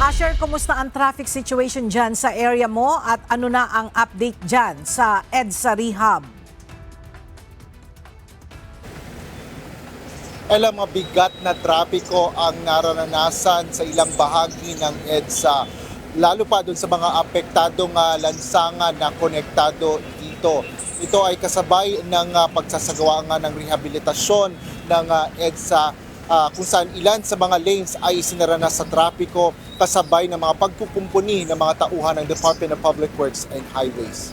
Asher, kumusta ang traffic situation dyan sa area mo at ano na ang update dyan sa EDSA Rehab? Alam, mabigat na trapiko ang nararanasan sa ilang bahagi ng EDSA. Lalo pa dun sa mga apektadong lansangan na konektado dito. Ito ay kasabay ng pagsasagawa nga ng rehabilitasyon ng EDSA kung saan ilan sa mga lanes ay isinara na sa trapiko kasabay ng mga pagkukumpuni ng mga tauhan ng Department of Public Works and Highways.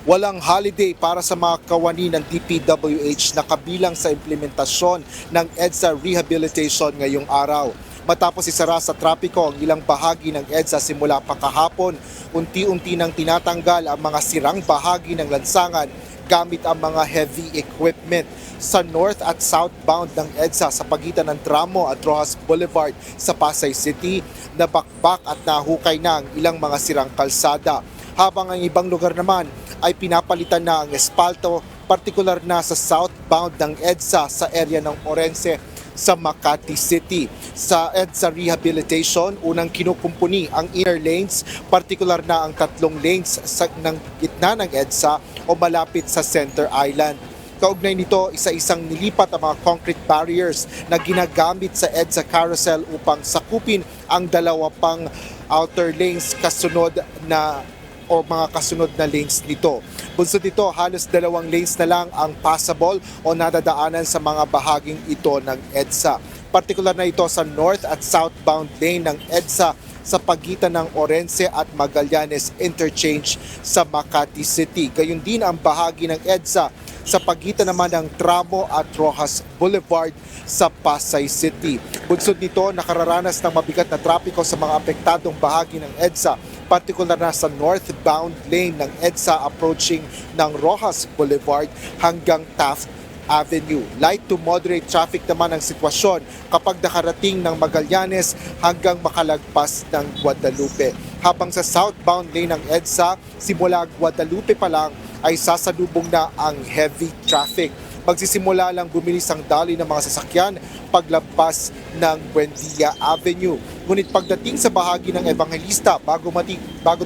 Walang holiday para sa mga kawani ng DPWH na kabilang sa implementasyon ng EDSA rehabilitation ngayong araw. Matapos isara sa trapiko ang ilang bahagi ng EDSA simula pa kahapon, unti-unti nang tinatanggal ang mga sirang bahagi ng lansangan gamit ang mga heavy equipment. Sa north at southbound ng EDSA sa pagitan ng Tramo at Rojas Boulevard sa Pasay City, nabakbak at nahukay na ang ilang mga sirang kalsada. Habang ang ibang lugar naman ay pinapalitan na ang espalto, partikular na sa southbound ng EDSA sa area ng Orense sa Makati City. Sa EDSA rehabilitation, unang kinukumpuni ang inner lanes, partikular na ang 3 lanes ng gitna ng EDSA o malapit sa Center Island. Kaugnay nito, isa-isang nilipat ang mga concrete barriers na ginagamit sa EDSA carousel upang sakupin ang 2 pang outer lanes kasunod na o mga kasunod na lanes nito. Bunsod dito, halos 2 lanes na lang ang passable o nadadaanan sa mga bahaging ito ng EDSA. Partikular na ito sa north at southbound lane ng EDSA sa pagitan ng Orense at Magallanes Interchange sa Makati City. Gayun din ang bahagi ng EDSA sa pagitan naman ng Tramo at Rojas Boulevard sa Pasay City. Bunsod nito, nakararanas ng mabigat na trapiko sa mga apektadong bahagi ng EDSA, partikular na sa northbound lane ng EDSA approaching ng Rojas Boulevard hanggang Taft Avenue. Light to moderate traffic naman ang sitwasyon kapag nakarating ng Magallanes hanggang makalagpas ng Guadalupe. Habang sa southbound lane ng EDSA, simula Guadalupe pa lang ay sasalubong na ang heavy traffic. Magsisimula lang bumilis ang daloy ng mga sasakyan paglabas ng Buendia Avenue. Ngunit pagdating sa bahagi ng Evangelista bago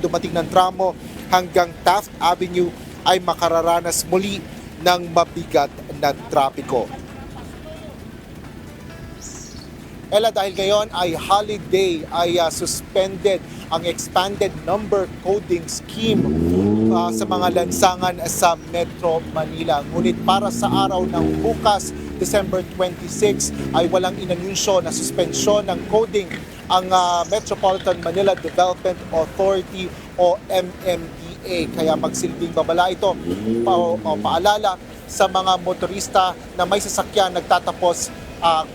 dumating ng Tramo hanggang Taft Avenue ay makararanas muli ng mabigat na trapiko. Dahil ngayon ay holiday, ay suspended ang expanded number coding scheme sa mga lansangan sa Metro Manila. Ngunit para sa araw ng bukas, December 26, ay walang inanunsyo na suspensyon ng coding ang Metropolitan Manila Development Authority o MMDA. Kaya magsilbing babala ito paalala sa mga motorista na may sasakyan nagtatapos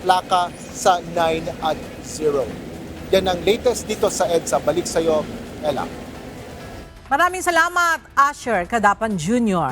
plaka sa 9 at 0. Yan ang latest dito sa EDSA. Balik sa iyo, Ella. Maraming salamat, Asher Kadapan Jr.